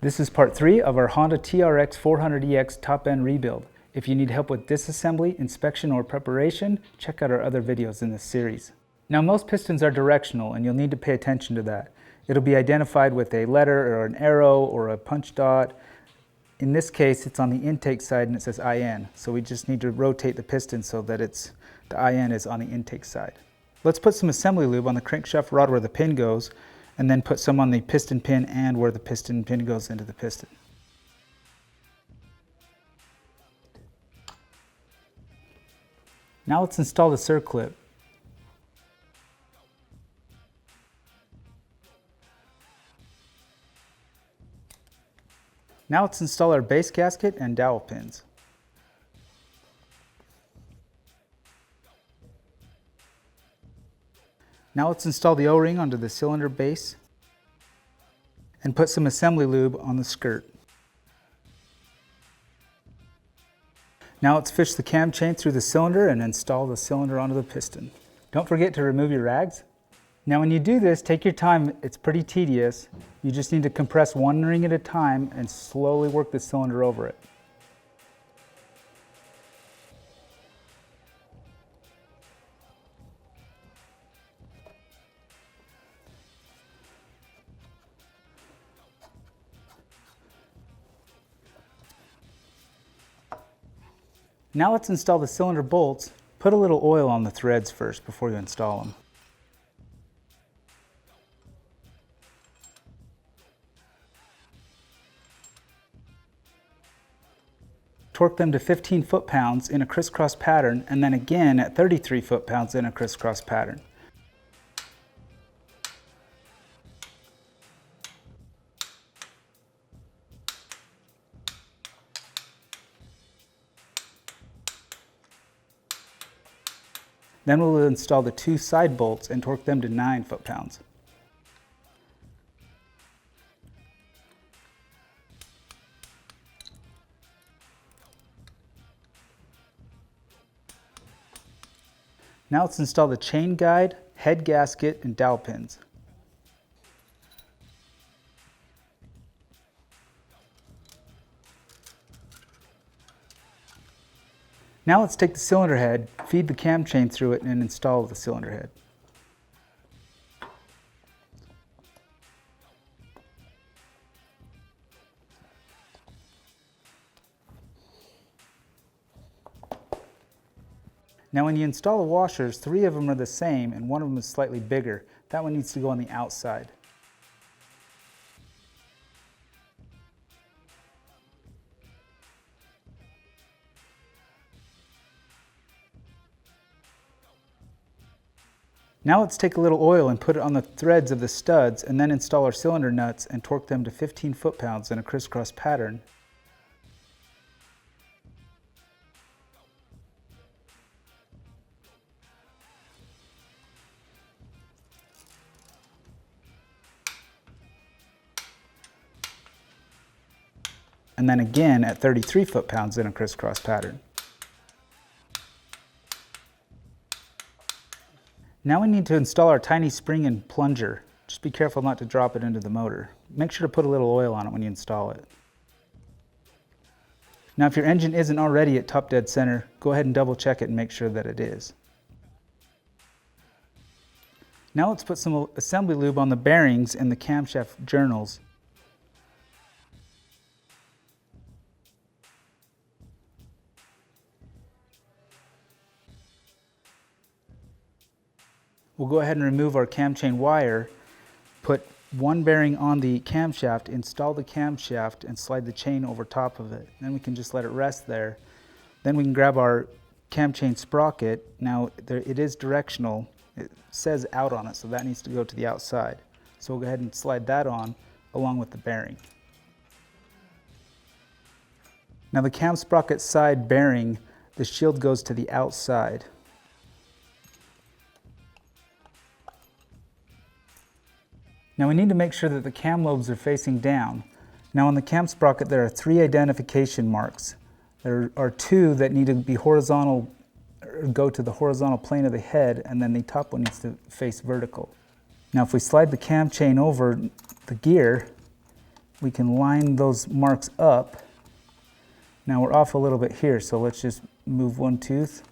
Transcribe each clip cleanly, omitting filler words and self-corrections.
This is part 3 of our Honda TRX400EX top-end rebuild. If you need help with disassembly, inspection, or preparation, check out our other videos in this series. Now, most pistons are directional, and you'll need to pay attention to that. It'll be identified with a letter or an arrow or a punch dot. In this case, it's on the intake side and it says IN, so we just need to rotate the piston so that the IN is on the intake side. Let's put some assembly lube on the crankshaft rod where the pin goes, and then put some on the piston pin and where the piston pin goes into the piston. Now let's install the circlip. Now let's install our base gasket and dowel pins. Now let's install the O-ring onto the cylinder base and put some assembly lube on the skirt. Now let's fish the cam chain through the cylinder and install the cylinder onto the piston. Don't forget to remove your rags. Now when you do this, take your time. It's pretty tedious. You just need to compress one ring at a time and slowly work the cylinder over it. Now let's install the cylinder bolts. Put a little oil on the threads first before you install them. Torque them to 15 foot-pounds in a crisscross pattern, and then again at 33 foot-pounds in a crisscross pattern. Then we'll install the two side bolts and torque them to 9 foot-pounds. Now let's install the chain guide, head gasket, and dowel pins. Now let's take the cylinder head, feed the cam chain through it, and install the cylinder head. Now when you install the washers, 3 of them are the same and 1 of them is slightly bigger. That one needs to go on the outside. Now let's take a little oil and put it on the threads of the studs and then install our cylinder nuts and torque them to 15 foot-pounds in a crisscross pattern. And then again at 33 foot-pounds in a crisscross pattern. Now we need to install our tiny spring and plunger. Just be careful not to drop it into the motor. Make sure to put a little oil on it when you install it. Now if your engine isn't already at top dead center, go ahead and double check it and make sure that it is. Now let's put some assembly lube on the bearings and the camshaft journals. We'll go ahead and remove our cam chain wire, put one bearing on the camshaft, install the camshaft, and slide the chain over top of it. Then we can just let it rest there. Then we can grab our cam chain sprocket. Now it is directional. It says out on it, so that needs to go to the outside. So we'll go ahead and slide that on along with the bearing. Now the cam sprocket side bearing, the shield goes to the outside. Now we need to make sure that the cam lobes are facing down. Now on the cam sprocket there are 3 identification marks. There are 2 that need to be horizontal, or go to the horizontal plane of the head, and then the top one needs to face vertical. Now if we slide the cam chain over the gear, we can line those marks up. Now we're off a little bit here, so let's just move one tooth.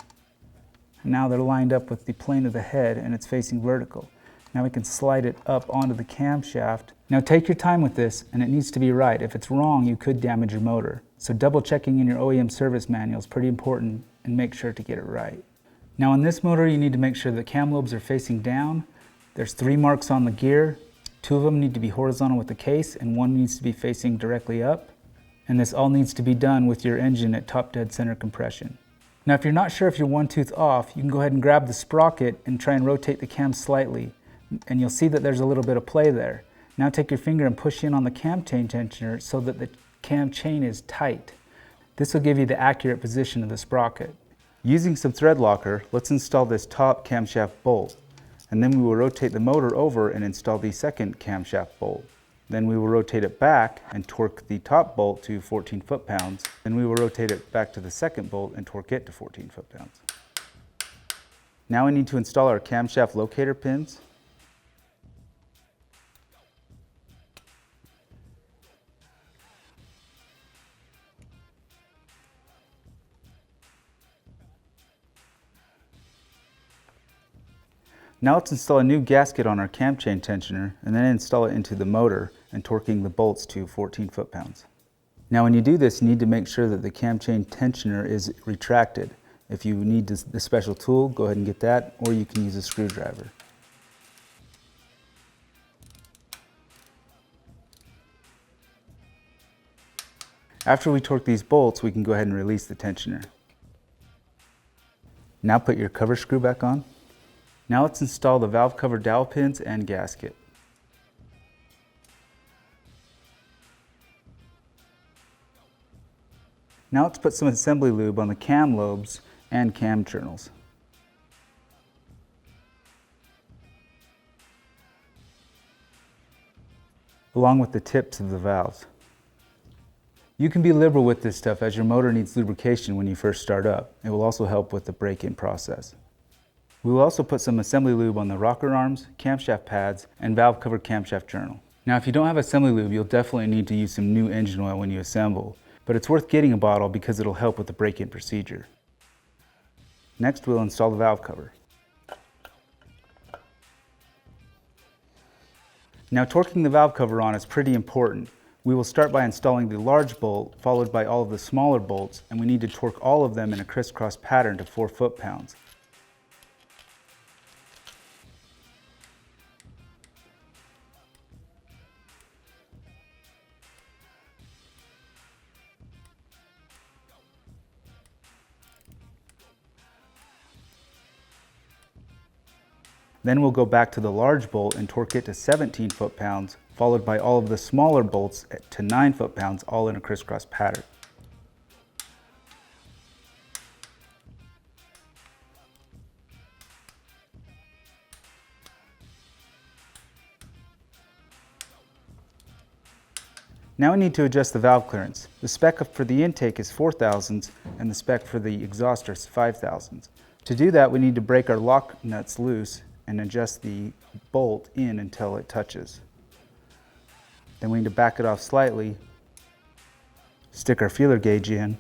Now they're lined up with the plane of the head and it's facing vertical. Now we can slide it up onto the camshaft. Now take your time with this, and it needs to be right. If it's wrong, you could damage your motor. So double checking in your OEM service manual is pretty important, and make sure to get it right. Now on this motor, you need to make sure the cam lobes are facing down. There's 3 marks on the gear. 2 of them need to be horizontal with the case, and 1 needs to be facing directly up. And this all needs to be done with your engine at top dead center compression. Now if you're not sure if you're 1 tooth off, you can go ahead and grab the sprocket and try and rotate the cam slightly. And you'll see that there's a little bit of play there. Now take your finger and push in on the cam chain tensioner so that the cam chain is tight. This will give you the accurate position of the sprocket. Using some thread locker, let's install this top camshaft bolt. And then we will rotate the motor over and install the second camshaft bolt. Then we will rotate it back and torque the top bolt to 14 foot-pounds. Then we will rotate it back to the second bolt and torque it to 14 foot-pounds. Now we need to install our camshaft locator pins. Now let's install a new gasket on our cam chain tensioner and then install it into the motor and torquing the bolts to 14 foot-pounds. Now when you do this, you need to make sure that the cam chain tensioner is retracted. If you need the special tool, go ahead and get that, or you can use a screwdriver. After we torque these bolts, we can go ahead and release the tensioner. Now put your cover screw back on. Now let's install the valve cover dowel pins and gasket. Now let's put some assembly lube on the cam lobes and cam journals. Along with the tips of the valves. You can be liberal with this stuff as your motor needs lubrication when you first start up. It will also help with the break-in process. We will also put some assembly lube on the rocker arms, camshaft pads, and valve cover camshaft journal. Now if you don't have assembly lube, you'll definitely need to use some new engine oil when you assemble, but it's worth getting a bottle because it'll help with the break-in procedure. Next we'll install the valve cover. Now torquing the valve cover on is pretty important. We will start by installing the large bolt, followed by all of the smaller bolts, and we need to torque all of them in a crisscross pattern to 4 foot-pounds. Then we'll go back to the large bolt and torque it to 17 foot-pounds, followed by all of the smaller bolts to 9 foot-pounds, all in a crisscross pattern. Now we need to adjust the valve clearance. The spec for the intake is 4 thousandths and the spec for the exhauster is 5 thousandths. To do that, we need to break our lock nuts loose and adjust the bolt in until it touches. Then we need to back it off slightly, stick our feeler gauge in,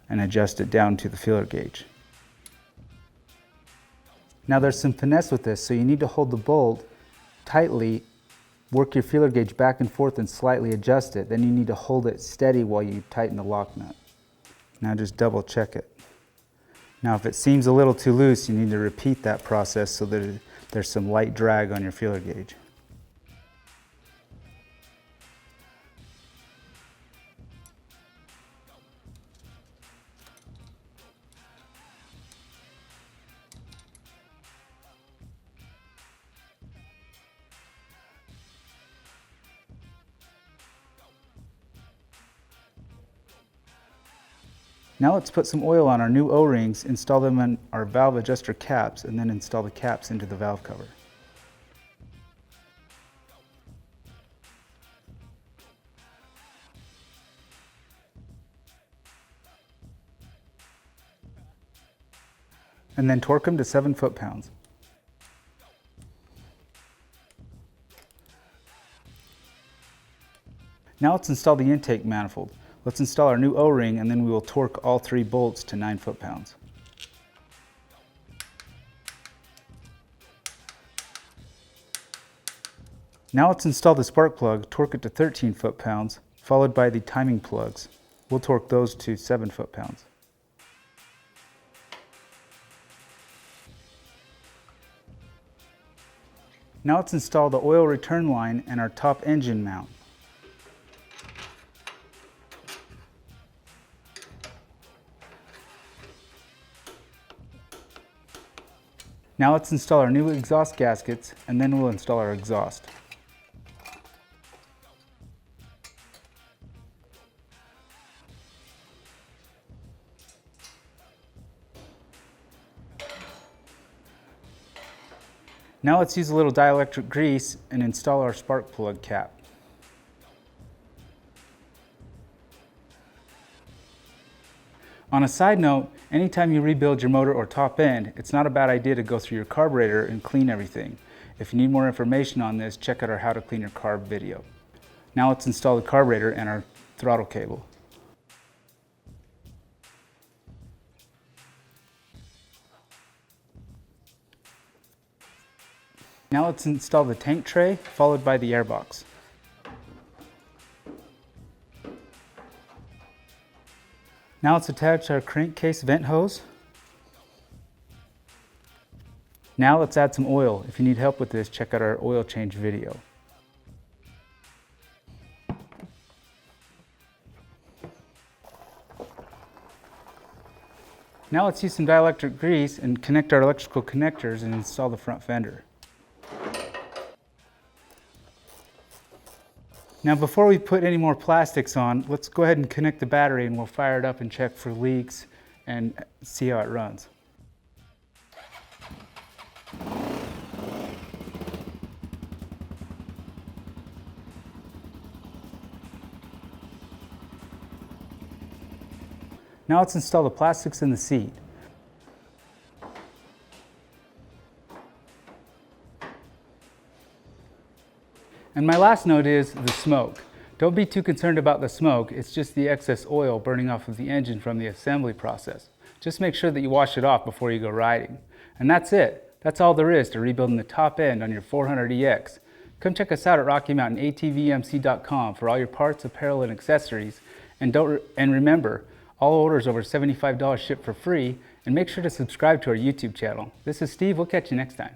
and adjust it down to the feeler gauge. Now there's some finesse with this, so you need to hold the bolt tightly, work your feeler gauge back and forth and slightly adjust it. Then you need to hold it steady while you tighten the lock nut. Now just double check it. Now if it seems a little too loose, you need to repeat that process so that there's some light drag on your feeler gauge. Now let's put some oil on our new O-rings, install them on our valve adjuster caps, and then install the caps into the valve cover. And then torque them to 7 foot-pounds. Now let's install the intake manifold. Let's install our new O-ring and then we will torque all 3 bolts to 9 foot-pounds. Now let's install the spark plug, torque it to 13 foot-pounds, followed by the timing plugs. We'll torque those to 7 foot-pounds. Now let's install the oil return line and our top engine mount. Now let's install our new exhaust gaskets and then we'll install our exhaust. Now let's use a little dielectric grease and install our spark plug cap. On a side note, anytime you rebuild your motor or top end, it's not a bad idea to go through your carburetor and clean everything. If you need more information on this, check out our How to Clean Your Carb video. Now let's install the carburetor and our throttle cable. Now let's install the tank tray, followed by the airbox. Now let's attach our crankcase vent hose. Now let's add some oil. If you need help with this, check out our oil change video. Now let's use some dielectric grease and connect our electrical connectors and install the front fender. Now before we put any more plastics on, let's go ahead and connect the battery and we'll fire it up and check for leaks and see how it runs. Now let's install the plastics in the seat. And my last note is the smoke. Don't be too concerned about the smoke, it's just the excess oil burning off of the engine from the assembly process. Just make sure that you wash it off before you go riding. And that's it. That's all there is to rebuilding the top end on your 400EX. Come check us out at RockyMountainATVMC.com for all your parts, apparel, and accessories. And remember, all orders over $75 ship for free, and make sure to subscribe to our YouTube channel. This is Steve, we'll catch you next time.